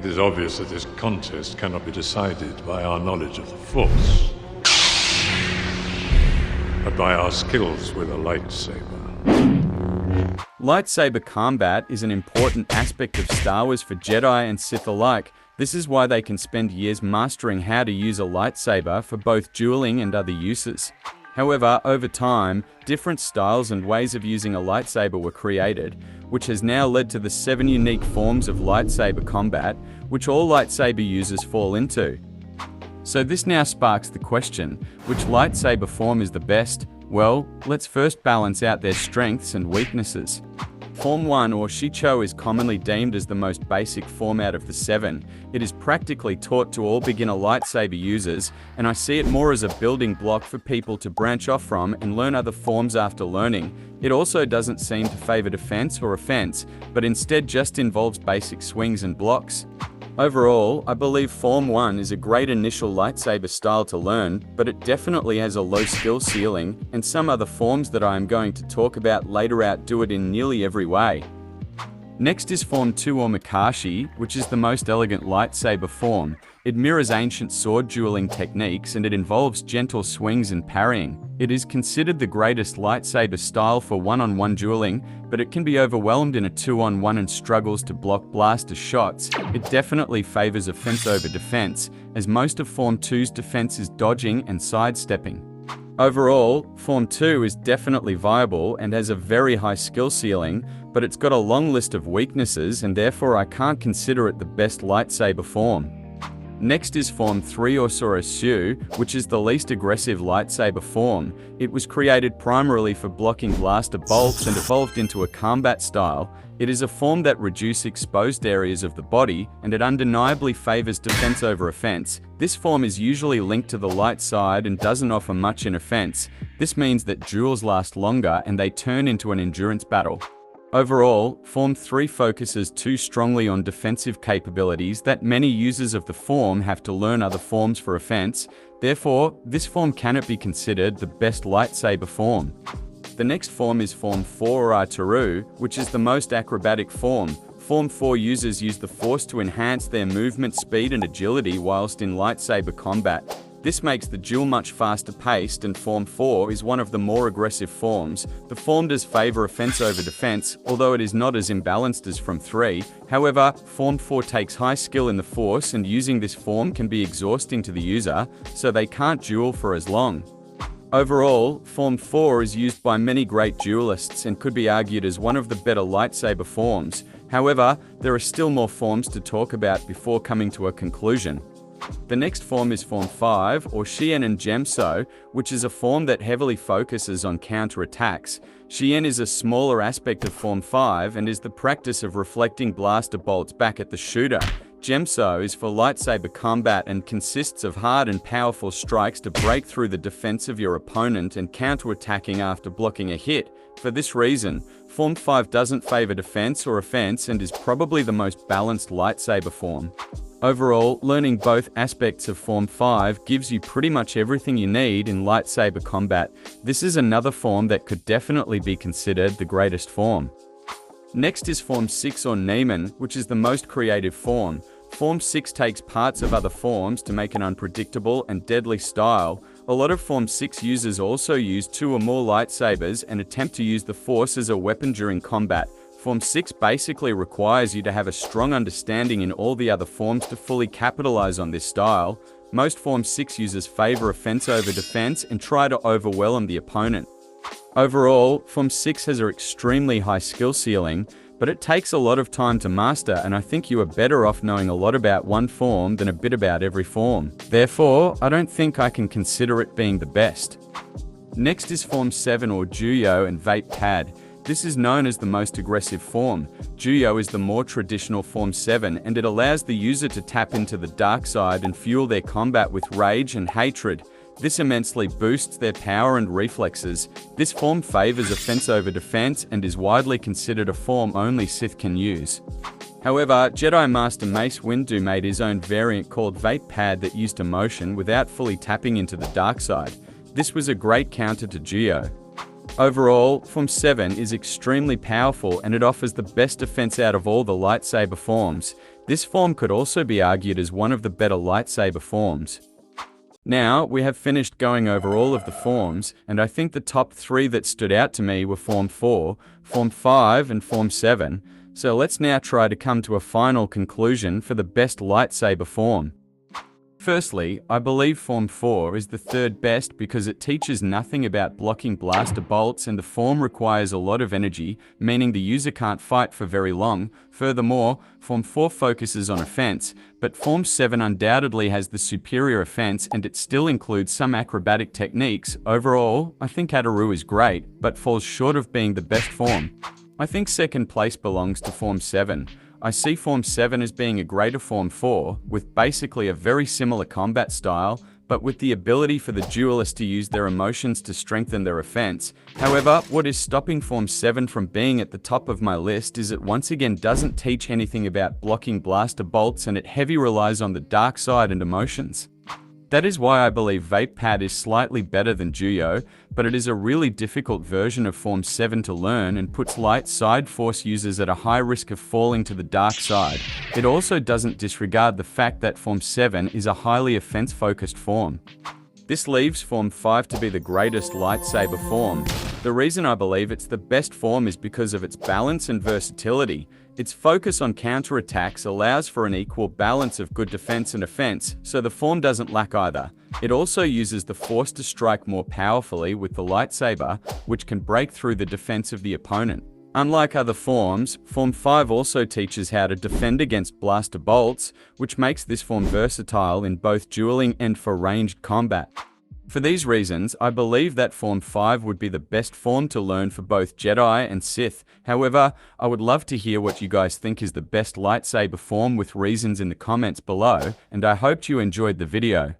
It is obvious that this contest cannot be decided by our knowledge of the Force, but by our skills with a lightsaber. Lightsaber combat is an important aspect of Star Wars for Jedi and Sith alike. This is why they can spend years mastering how to use a lightsaber for both dueling and other uses. However, over time, different styles and ways of using a lightsaber were created, which has now led to the 7 unique forms of lightsaber combat, which all lightsaber users fall into. So this now sparks the question, which lightsaber form is the best? Well, let's first balance out their strengths and weaknesses. Form 1, or Shicho, is commonly deemed as the most basic form out of the 7. It is practically taught to all beginner lightsaber users, and I see it more as a building block for people to branch off from and learn other forms after learning. It also doesn't seem to favor defense or offense, but instead just involves basic swings and blocks. Overall, I believe Form 1 is a great initial lightsaber style to learn, but it definitely has a low skill ceiling, and some other forms that I am going to talk about later outdo it in nearly every way. Next is Form 2, or Makashi, which is the most elegant lightsaber form. It mirrors ancient sword dueling techniques, and it involves gentle swings and parrying. It is considered the greatest lightsaber style for one-on-one dueling, but it can be overwhelmed in a 2-on-1 and struggles to block blaster shots. It definitely favors offense over defense, as most of Form 2's defense is dodging and sidestepping. Overall, Form 2 is definitely viable and has a very high skill ceiling, but it's got a long list of weaknesses, and therefore I can't consider it the best lightsaber form. Next is Form 3, or Soroshu, which is the least aggressive lightsaber form. It was created primarily for blocking blaster bolts and evolved into a combat style. It is a form that reduces exposed areas of the body, and it undeniably favors defense over offense. This form is usually linked to the light side and doesn't offer much in offense. This means that duels last longer and they turn into an endurance battle. Overall, Form 3 focuses too strongly on defensive capabilities that many users of the form have to learn other forms for offense. Therefore, this form cannot be considered the best lightsaber form. The next form is Form 4, or Ataru, which is the most acrobatic form. Form 4 users use the Force to enhance their movement speed and agility whilst in lightsaber combat. This makes the duel much faster paced, and Form 4 is one of the more aggressive forms. The form does favor offense over defense, although it is not as imbalanced as Form 3. However, Form 4 takes high skill in the Force, and using this form can be exhausting to the user, so they can't duel for as long. Overall, Form 4 is used by many great duelists and could be argued as one of the better lightsaber forms. However, there are still more forms to talk about before coming to a conclusion. The next form is Form 5, or Shien and Gemso, which is a form that heavily focuses on counterattacks. Shien is a smaller aspect of Form 5 and is the practice of reflecting blaster bolts back at the shooter. Gemso is for lightsaber combat and consists of hard and powerful strikes to break through the defense of your opponent and counterattacking after blocking a hit. For this reason, Form 5 doesn't favor defense or offense and is probably the most balanced lightsaber form. Overall, learning both aspects of Form 5 gives you pretty much everything you need in lightsaber combat. This is another form that could definitely be considered the greatest form. Next is Form 6, or Neiman, which is the most creative form. Form 6 takes parts of other forms to make an unpredictable and deadly style. A lot of Form 6 users also use 2 or more lightsabers and attempt to use the Force as a weapon during combat. Form 6 basically requires you to have a strong understanding in all the other forms to fully capitalize on this style. Most Form 6 users favor offense over defense and try to overwhelm the opponent. Overall, Form 6 has an extremely high skill ceiling, but it takes a lot of time to master, and I think you are better off knowing a lot about one form than a bit about every form. Therefore, I don't think I can consider it being the best. Next is Form 7, or Juyo and Vape Pad. This is known as the most aggressive form. Juyo is the more traditional Form 7, and it allows the user to tap into the dark side and fuel their combat with rage and hatred. This immensely boosts their power and reflexes. This form favors offense over defense and is widely considered a form only Sith can use. However, Jedi Master Mace Windu made his own variant called Vape Pad that used emotion without fully tapping into the dark side. This was a great counter to Juyo. Overall, Form 7 is extremely powerful and it offers the best defense out of all the lightsaber forms. This form could also be argued as one of the better lightsaber forms. Now, we have finished going over all of the forms, and I think the top 3 that stood out to me were Form 4, Form 5, and Form 7, so let's now try to come to a final conclusion for the best lightsaber form. Firstly, I believe Form 4 is the third best because it teaches nothing about blocking blaster bolts and the form requires a lot of energy, meaning the user can't fight for very long. Furthermore, Form 4 focuses on offense, but Form 7 undoubtedly has the superior offense and it still includes some acrobatic techniques. Overall, I think Ataru is great, but falls short of being the best form. I think second place belongs to Form 7. I see Form 7 as being a greater Form 4, with basically a very similar combat style, but with the ability for the duelist to use their emotions to strengthen their offense. However, what is stopping Form 7 from being at the top of my list is it once again doesn't teach anything about blocking blaster bolts and it heavily relies on the dark side and emotions. That is why I believe Vape Pad is slightly better than Juyo, but it is a really difficult version of Form 7 to learn and puts light side force users at a high risk of falling to the dark side. It also doesn't disregard the fact that Form 7 is a highly offense-focused form. This leaves Form 5 to be the greatest lightsaber form. The reason I believe it's the best form is because of its balance and versatility. Its focus on counterattacks allows for an equal balance of good defense and offense, so the form doesn't lack either. It also uses the force to strike more powerfully with the lightsaber, which can break through the defense of the opponent. Unlike other forms, Form 5 also teaches how to defend against blaster bolts, which makes this form versatile in both dueling and for ranged combat. For these reasons, I believe that Form 5 would be the best form to learn for both Jedi and Sith. However, I would love to hear what you guys think is the best lightsaber form with reasons in the comments below, and I hoped you enjoyed the video.